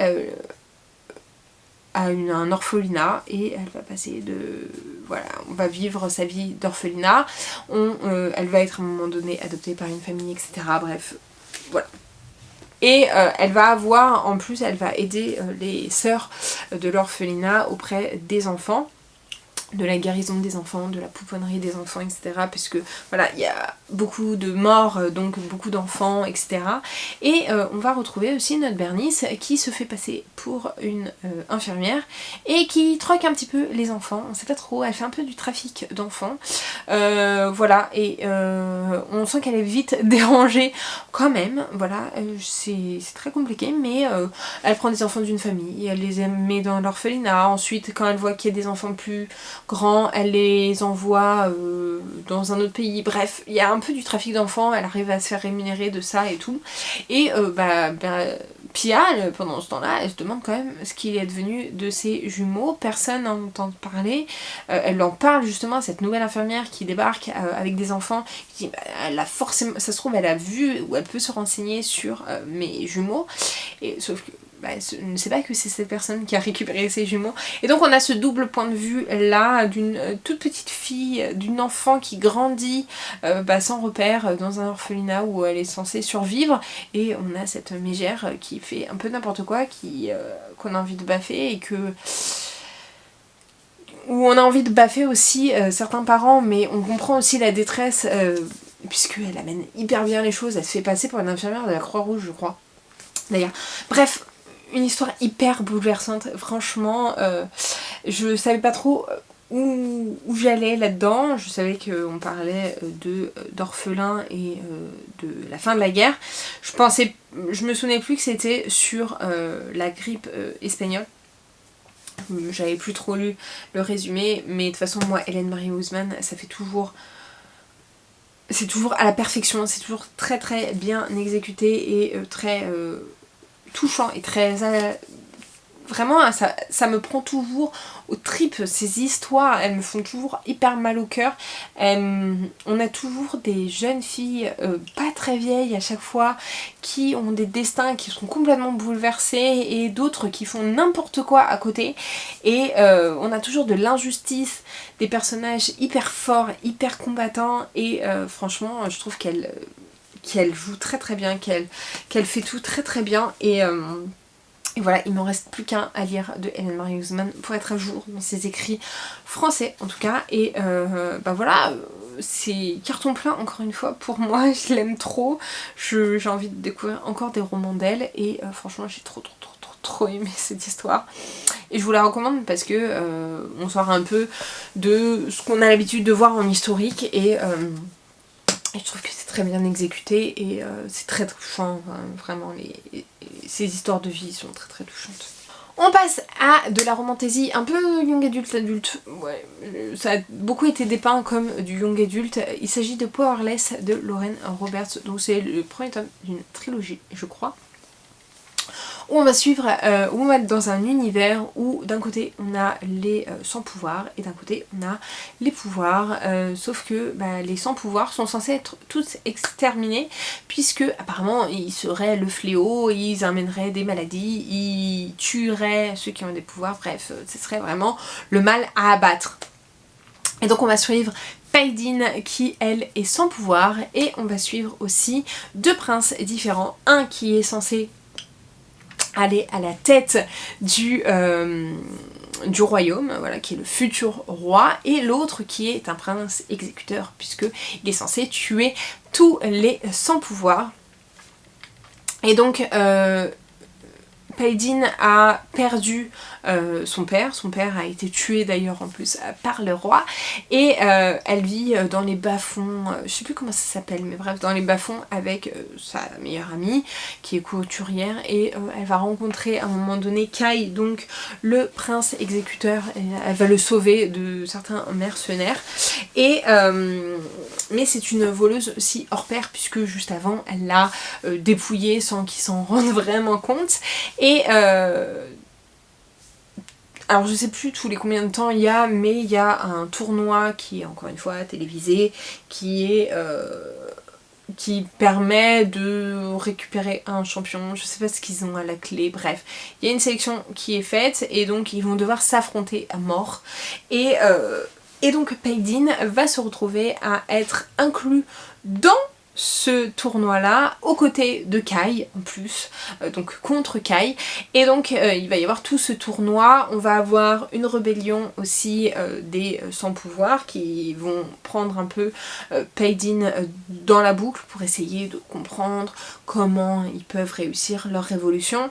un orphelinat, et elle va passer de... Voilà, on va vivre sa vie d'orphelinat, elle va être à un moment donné adoptée par une famille, etc. Bref, voilà. Et elle va avoir, en plus, elle va aider les sœurs de l'orphelinat auprès des enfants, de la guérison des enfants, de la pouponnerie des enfants, etc. Puisque voilà, il y a beaucoup de morts, donc beaucoup d'enfants, etc. Et on va retrouver aussi notre Bernice qui se fait passer pour une infirmière et qui troque un petit peu les enfants. On sait pas trop, elle fait un peu du trafic d'enfants. Voilà, et on sent qu'elle est vite dérangée quand même. Voilà, c'est très compliqué, mais elle prend des enfants d'une famille, elle les met dans l'orphelinat. Ensuite, quand elle voit qu'il y a des enfants plus grands, elle les envoie dans un autre pays. Bref, il y a un peu du trafic d'enfants, elle arrive à se faire rémunérer de ça et tout. Et Pia, pendant ce temps-là, elle se demande quand même ce qu'il est devenu de ses jumeaux. Personne n'en entend parler. Elle en parle justement à cette nouvelle infirmière qui débarque avec des enfants. Qui dit, elle a forcément, ça se trouve, elle a vu ou elle peut se renseigner sur mes jumeaux. Et sauf que elle ne sait pas que c'est cette personne qui a récupéré ses jumeaux. Et donc on a ce double point de vue là d'une toute petite fille, d'une enfant qui grandit sans repère dans un orphelinat où elle est censée survivre, et on a cette mégère qui fait un peu n'importe quoi, qu'on a envie de baffer, et où on a envie de baffer aussi certains parents, mais on comprend aussi la détresse puisqu'elle amène hyper bien les choses. Elle se fait passer pour une infirmière de la Croix-Rouge, je crois. D'ailleurs, bref, une histoire hyper bouleversante, franchement, je savais pas trop où j'allais là-dedans. Je savais qu'on parlait d'orphelins et de la fin de la guerre. Je me souvenais plus que c'était sur la grippe espagnole. J'avais plus trop lu le résumé, mais de toute façon moi, Hélène Marie Ousmane, ça fait toujours... C'est toujours à la perfection, c'est toujours très très bien exécuté et très... touchant et très... Vraiment, ça me prend toujours aux tripes, ces histoires, elles me font toujours hyper mal au cœur. On a toujours des jeunes filles, pas très vieilles à chaque fois, qui ont des destins qui sont complètement bouleversés, et d'autres qui font n'importe quoi à côté. Et on a toujours de l'injustice, des personnages hyper forts, hyper combattants, et franchement, je trouve qu'elle joue très très bien, qu'elle fait tout très très bien, et voilà, il m'en reste plus qu'un à lire de Hélène Marie Ousmane pour être à jour dans ses écrits français en tout cas. Et voilà, c'est carton plein encore une fois pour moi, je l'aime trop. J'ai envie de découvrir encore des romans d'elle, et franchement j'ai trop aimé cette histoire. Et je vous la recommande parce que on sort un peu de ce qu'on a l'habitude de voir en historique, et je trouve que c'est très bien exécuté, et c'est très touchant, vraiment, ces histoires de vie sont très très touchantes. On passe à de la romantasy un peu young adulte. Ouais, ça a beaucoup été dépeint comme du young adulte. Il s'agit de Powerless de Lauren Roberts, donc c'est le premier tome d'une trilogie, je crois. Où on va suivre, où on va être dans un univers où d'un côté on a les sans pouvoir et d'un côté on a les pouvoirs, sauf que les sans pouvoirs sont censés être tous exterminés puisque apparemment ils seraient le fléau, ils amèneraient des maladies, ils tueraient ceux qui ont des pouvoirs, bref, ce serait vraiment le mal à abattre. Et donc on va suivre Paydin qui elle est sans pouvoir et on va suivre aussi deux princes différents, un qui est censé aller à la tête du royaume, voilà, qui est le futur roi, et l'autre qui est un prince exécuteur, puisqu'il est censé tuer tous les sans pouvoir. Et donc Paydin a perdu son père a été tué d'ailleurs en plus par le roi, et elle vit dans les bas-fonds, je sais plus comment ça s'appelle, mais bref, dans les bas-fonds avec sa meilleure amie qui est couturière, et elle va rencontrer à un moment donné Kai, donc le prince exécuteur, et elle va le sauver de certains mercenaires, et mais c'est une voleuse aussi hors pair puisque juste avant elle l'a dépouillée sans qu'il s'en rende vraiment compte. Et alors je sais plus tous les combien de temps il y a, mais il y a un tournoi qui est encore une fois télévisé, qui permet de récupérer un champion, je sais pas ce qu'ils ont à la clé, bref. Il y a une sélection qui est faite et donc ils vont devoir s'affronter à mort. Et donc Paydin va se retrouver à être inclus dans ce tournoi là aux côtés de Kai en plus, donc contre Kai, et donc il va y avoir tout ce tournoi. On va avoir une rébellion aussi des sans pouvoir qui vont prendre un peu Paydin dans la boucle pour essayer de comprendre comment ils peuvent réussir leur révolution.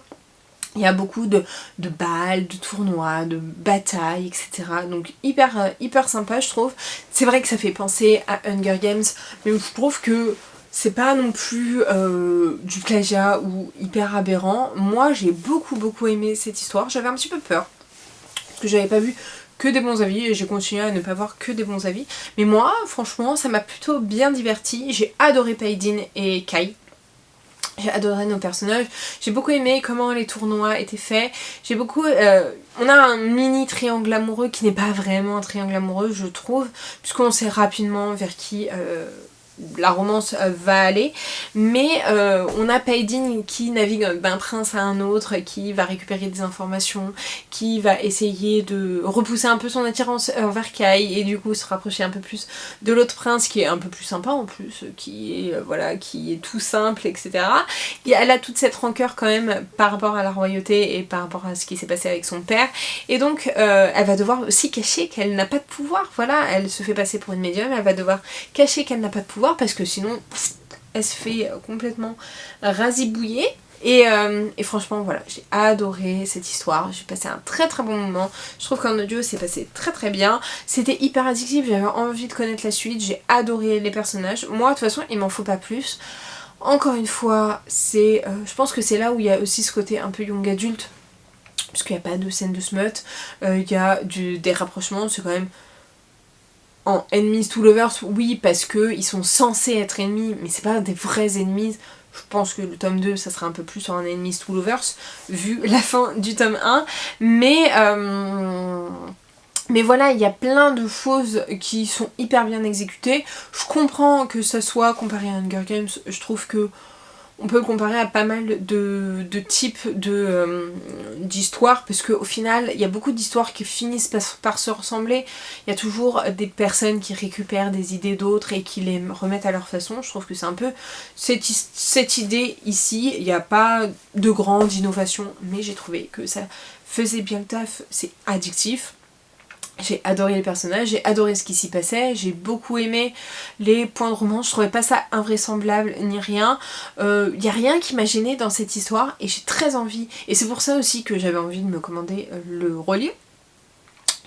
Il y a beaucoup de balles, de tournois, de batailles, etc. Donc hyper sympa je trouve. C'est vrai que ça fait penser à Hunger Games, mais je trouve que c'est pas non plus du plagiat ou hyper aberrant. Moi j'ai beaucoup aimé cette histoire. J'avais un petit peu peur, parce que j'avais pas vu que des bons avis et j'ai continué à ne pas voir que des bons avis. Mais moi franchement ça m'a plutôt bien divertie. J'ai adoré Paydin et Kai. J'ai adoré nos personnages, j'ai beaucoup aimé comment les tournois étaient faits, j'ai beaucoup... on a un mini triangle amoureux qui n'est pas vraiment un triangle amoureux je trouve, puisqu'on sait rapidement vers qui la romance va aller, mais on a Paydin qui navigue d'un prince à un autre, qui va récupérer des informations, qui va essayer de repousser un peu son attirance envers Kai et du coup se rapprocher un peu plus de l'autre prince qui est un peu plus sympa en plus, qui est voilà, qui est tout simple, etc. Et elle a toute cette rancœur quand même par rapport à la royauté et par rapport à ce qui s'est passé avec son père, et donc elle va devoir aussi cacher qu'elle n'a pas de pouvoir, voilà, elle se fait passer pour une médium, elle va devoir cacher qu'elle n'a pas de pouvoir parce que sinon elle se fait complètement rasibouiller. Et franchement voilà, j'ai adoré cette histoire, j'ai passé un très bon moment, je trouve qu'en audio c'est passé très bien, c'était hyper addictif, j'avais envie de connaître la suite, j'ai adoré les personnages. Moi de toute façon il m'en faut pas plus, encore une fois c'est, je pense que c'est là où il y a aussi ce côté un peu young adulte, parce qu'il n'y a pas de scène de smut, il y a des rapprochements, c'est quand même en enemies to lovers, oui, parce que ils sont censés être ennemis, mais c'est pas des vrais ennemis. Je pense que le tome 2 ça sera un peu plus en enemies to lovers vu la fin du tome 1, mais voilà, il y a plein de choses qui sont hyper bien exécutées. Je comprends que ça soit comparé à Hunger Games, je trouve que on peut le comparer à pas mal de types d'histoires, parce qu'au final il y a beaucoup d'histoires qui finissent par se ressembler. Il y a toujours des personnes qui récupèrent des idées d'autres et qui les remettent à leur façon. Je trouve que c'est un peu cette idée ici. Il n'y a pas de grande innovation, mais j'ai trouvé que ça faisait bien le taf, c'est addictif. J'ai adoré les personnages, j'ai adoré ce qui s'y passait, j'ai beaucoup aimé les points de romance, je trouvais pas ça invraisemblable ni rien. Y a rien qui m'a gênée dans cette histoire et j'ai très envie, et c'est pour ça aussi que j'avais envie de me commander le relié.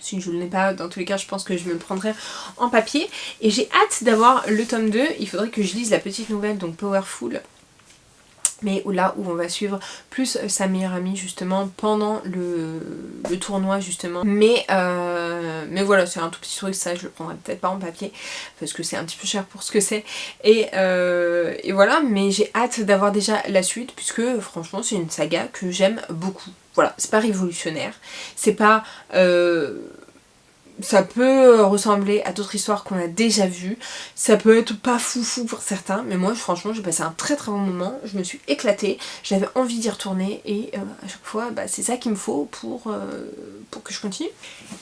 Si je ne l'ai pas, dans tous les cas je pense que je me le prendrai en papier, et j'ai hâte d'avoir le tome 2, il faudrait que je lise la petite nouvelle, donc Powerful, mais là où on va suivre plus sa meilleure amie justement pendant le tournoi justement. Mais voilà, c'est un tout petit truc, ça je le prendrai peut-être pas en papier parce que c'est un petit peu cher pour ce que c'est. Et voilà, mais j'ai hâte d'avoir déjà la suite puisque franchement c'est une saga que j'aime beaucoup. Voilà, c'est pas révolutionnaire, c'est pas... ça peut ressembler à d'autres histoires qu'on a déjà vues, ça peut être pas foufou pour certains, mais moi franchement j'ai passé un très très bon moment, je me suis éclatée, j'avais envie d'y retourner et à chaque fois c'est ça qu'il me faut pour que je continue.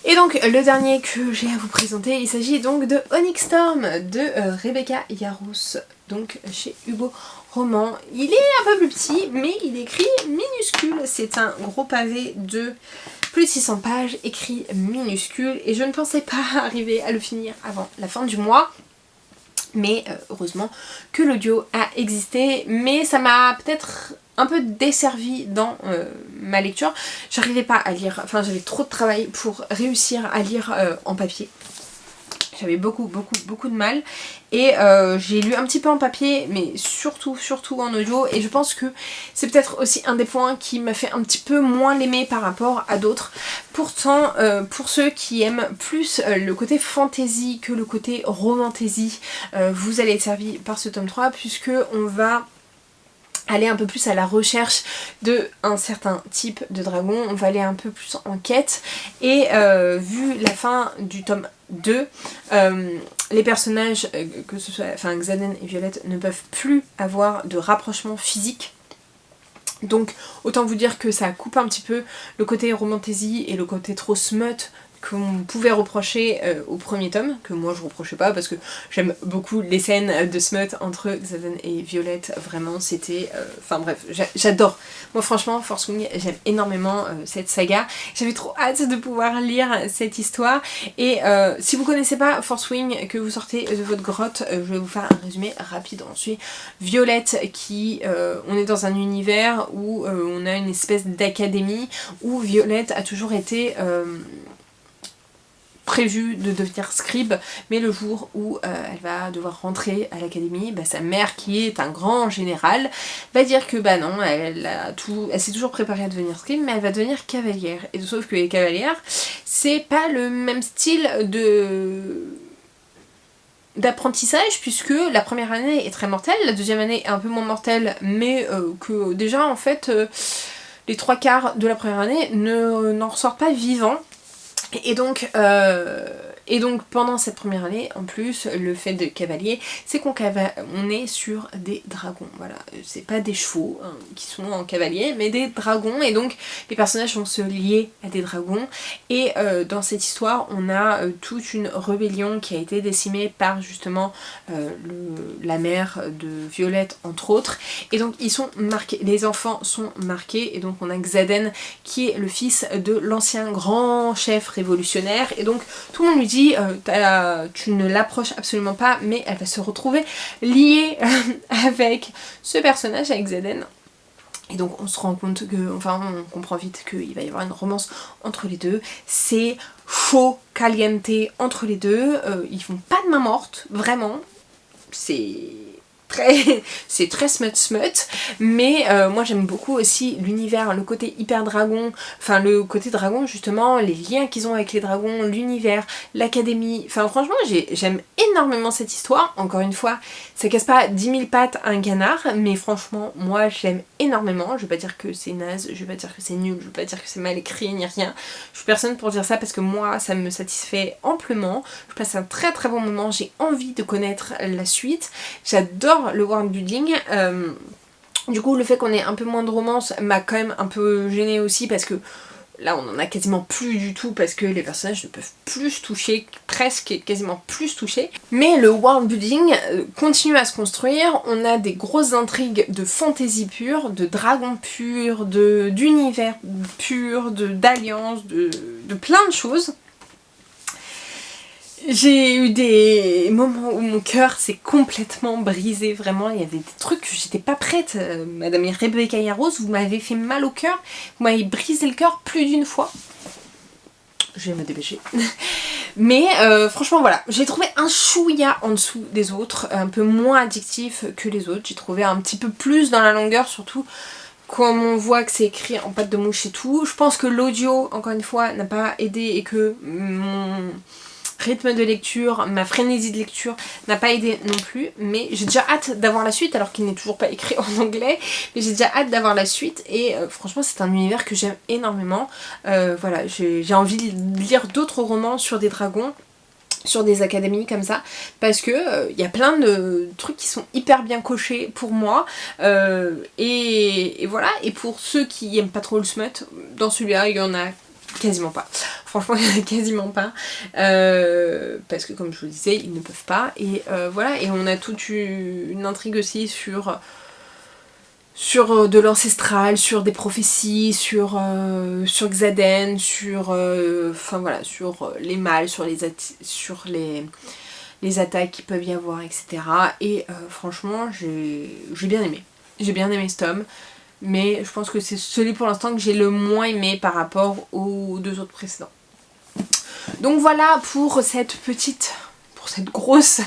Et donc le dernier que j'ai à vous présenter, il s'agit donc de Onyx Storm de Rebecca Yarros, donc chez Hugo Roman. Il est un peu plus petit mais il est écrit minuscule, c'est un gros pavé de plus de 600 pages, écrit minuscule, et je ne pensais pas arriver à le finir avant la fin du mois. Mais heureusement que l'audio a existé, mais ça m'a peut-être un peu desservi dans ma lecture. J'arrivais pas à lire, enfin j'avais trop de travail pour réussir à lire en papier. J'avais beaucoup de mal et j'ai lu un petit peu en papier mais surtout en audio, et je pense que c'est peut-être aussi un des points qui m'a fait un petit peu moins l'aimer par rapport à d'autres. Pourtant pour ceux qui aiment plus le côté fantasy que le côté romantasy, vous allez être servis par ce tome 3 puisque on va aller un peu plus à la recherche d'un certain type de dragon, on va aller un peu plus en quête, et vu la fin du tome 2, les personnages, que ce soit Xaden et Violette, ne peuvent plus avoir de rapprochement physique. Donc autant vous dire que ça coupe un petit peu le côté romantasy et le côté trop smut qu'on pouvait reprocher au premier tome, que moi je reprochais pas parce que j'aime beaucoup les scènes de smut entre Xaden et Violette, vraiment c'était... Enfin bref, j'adore. Moi franchement, Force Wing, j'aime énormément cette saga. J'avais trop hâte de pouvoir lire cette histoire, et si vous connaissez pas Force Wing, que vous sortez de votre grotte, je vais vous faire un résumé rapide. On suit Violette qui... on est dans un univers où on a une espèce d'académie où Violette a toujours été... prévu de devenir scribe, mais le jour où elle va devoir rentrer à l'académie, sa mère, qui est un grand général, va dire que non, elle s'est toujours préparée à devenir scribe, mais elle va devenir cavalière. Et sauf que les cavalières, c'est pas le même style d'apprentissage, puisque la première année est très mortelle, la deuxième année est un peu moins mortelle, mais que déjà en fait les 3/4 de la première année n'en ressortent pas vivants. Et donc pendant cette première année, en plus, le fait de cavalier, c'est qu'on est sur des dragons. Voilà, c'est pas des chevaux qui sont en cavalier, mais des dragons. Et donc les personnages vont se lier à des dragons. Et dans cette histoire, on a toute une rébellion qui a été décimée par justement la mère de Violette, entre autres. Et donc ils sont marqués, les enfants sont marqués. Et donc on a Xaden qui est le fils de l'ancien grand chef révolutionnaire, et donc tout le monde lui dit tu ne l'approches absolument pas, mais elle va se retrouver liée avec ce personnage, avec Xaden. Et donc on se rend compte que, enfin on comprend vite qu'il va y avoir une romance entre les deux. C'est chaud, caliente entre les deux, ils font pas de main morte, vraiment. C'est très smut, mais moi j'aime beaucoup aussi l'univers, le côté hyper dragon, enfin le côté dragon justement, les liens qu'ils ont avec les dragons, l'univers, l'académie, enfin franchement j'aime énormément cette histoire. Encore une fois, ça casse pas 10 000 pattes à un canard, mais franchement moi j'aime énormément. Je vais pas dire que c'est naze, je vais pas dire que c'est nul, je vais pas dire que c'est mal écrit ni rien, je suis personne pour dire ça, parce que moi ça me satisfait amplement, je passe un très très bon moment, j'ai envie de connaître la suite, j'adore le world building. Du coup le fait qu'on ait un peu moins de romance m'a quand même un peu gênée aussi, parce que là on en a quasiment plus du tout, parce que les personnages ne peuvent plus se toucher, presque quasiment plus se toucher. Mais le world building continue à se construire, on a des grosses intrigues de fantasy pure, de dragons purs, d'univers pur, d'alliances, de plein de choses. J'ai eu des moments où mon cœur s'est complètement brisé, vraiment, il y avait des trucs que j'étais pas prête. Madame Rebecca Yarros, vous m'avez fait mal au cœur, vous m'avez brisé le cœur plus d'une fois. Je vais me dépêcher. Mais franchement voilà, j'ai trouvé un chouïa en dessous des autres, un peu moins addictif que les autres. J'ai trouvé un petit peu plus dans la longueur, surtout comme on voit que c'est écrit en pâte de mouche et tout. Je pense que l'audio, encore une fois, n'a pas aidé et que mon rythme de lecture, ma frénésie de lecture n'a pas aidé non plus, mais j'ai déjà hâte d'avoir la suite alors qu'il n'est toujours pas écrit en anglais, mais j'ai déjà hâte d'avoir la suite et franchement c'est un univers que j'aime énormément. Voilà, j'ai envie de lire d'autres romans sur des dragons, sur des académies comme ça, parce que y a plein de trucs qui sont hyper bien cochés pour moi, et voilà. Et pour ceux qui aiment pas trop le smut, dans celui-là il y en a quasiment pas. Franchement il y en a quasiment pas, parce que comme je vous le disais ils ne peuvent pas, et voilà. Et on a toute une intrigue aussi sur de l'ancestral, sur des prophéties, sur Xaden, enfin voilà, sur les mâles, sur les attaques qu'il peuvent y avoir, etc. Et franchement j'ai bien aimé. J'ai bien aimé ce tome, mais je pense que c'est celui pour l'instant que j'ai le moins aimé par rapport aux deux autres précédents. Donc voilà pour cette grosse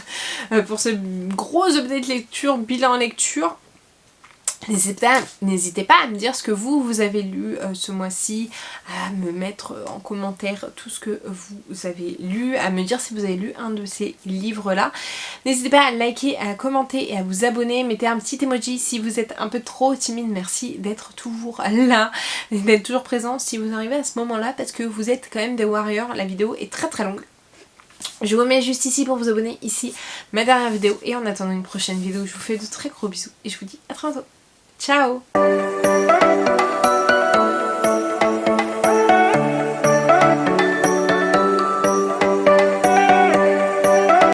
update lecture, bilan lecture. N'hésitez pas à me dire ce que vous avez lu ce mois-ci, à me mettre en commentaire tout ce que vous avez lu, à me dire si vous avez lu un de ces livres-là. N'hésitez pas à liker, à commenter et à vous abonner. Mettez un petit emoji si vous êtes un peu trop timide. Merci d'être toujours là, d'être toujours présent si vous arrivez à ce moment-là, parce que vous êtes quand même des warriors. La vidéo est très très longue. Je vous mets juste ici pour vous abonner, ici ma dernière vidéo, et en attendant une prochaine vidéo, je vous fais de très gros bisous et je vous dis à très bientôt. Ciao!